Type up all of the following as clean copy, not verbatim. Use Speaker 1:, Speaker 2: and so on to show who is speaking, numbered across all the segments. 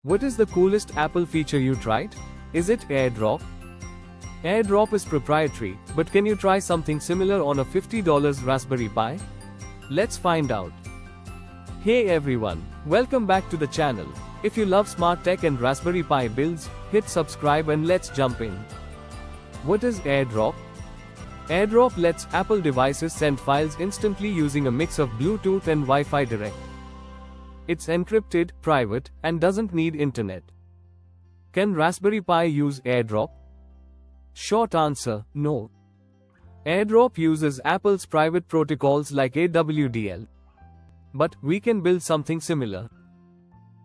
Speaker 1: What is the coolest Apple feature you tried? Is it AirDrop? AirDrop is proprietary, but can you try something similar on a $50 Raspberry Pi? Let's find out. Hey everyone, welcome back to the channel. If you love smart tech and Raspberry Pi builds, hit subscribe and let's jump in. What is AirDrop? AirDrop lets Apple devices send files instantly using a mix of Bluetooth and Wi-Fi Direct. It's encrypted, private, and doesn't need internet. Can Raspberry Pi use AirDrop? Short answer, no. AirDrop uses Apple's private protocols like AWDL. But we can build something similar.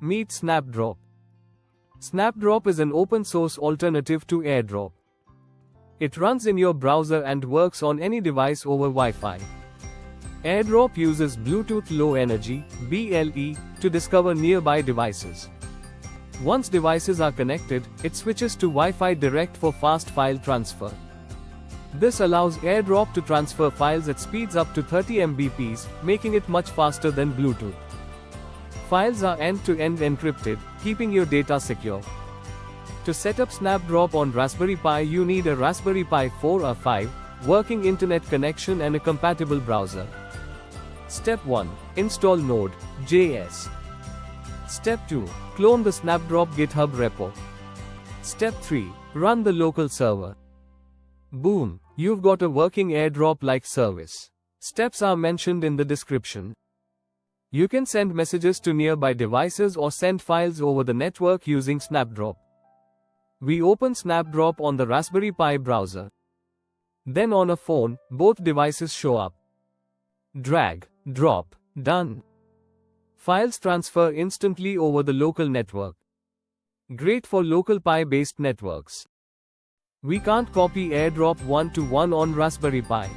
Speaker 1: Meet Snapdrop. Snapdrop is an open-source alternative to AirDrop. It runs in your browser and works on any device over Wi-Fi. AirDrop uses Bluetooth Low Energy (BLE) to discover nearby devices. Once devices are connected, it switches to Wi-Fi Direct for fast file transfer. This allows AirDrop to transfer files at speeds up to 30 Mbps, making it much faster than Bluetooth. Files are end-to-end encrypted, keeping your data secure. To set up Snapdrop on Raspberry Pi, you need a Raspberry Pi 4 or 5, working internet connection and a compatible browser. Step 1. Install nodejs. Step 2. Clone the Snapdrop GitHub repo. Step 3. Run the local server. Boom, you've got a working AirDrop-like service. Steps are mentioned in the description. You can send messages to nearby devices or send files over the network using Snapdrop. We open Snapdrop on the Raspberry Pi browser. Then on a phone, both devices show up. Drag, drop, done. Files transfer instantly over the local network. Great for local Pi-based networks. We can't copy AirDrop one-to-one on Raspberry Pi.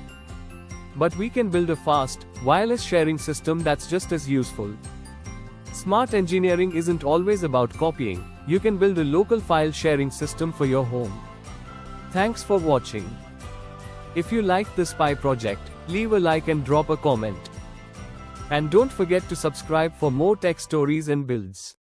Speaker 1: But we can build a fast, wireless sharing system that's just as useful. Smart engineering isn't always about copying. You can build a local file sharing system for your home. Thanks for watching. If you liked this Pi project, leave a like and drop a comment. And don't forget to subscribe for more tech stories and builds.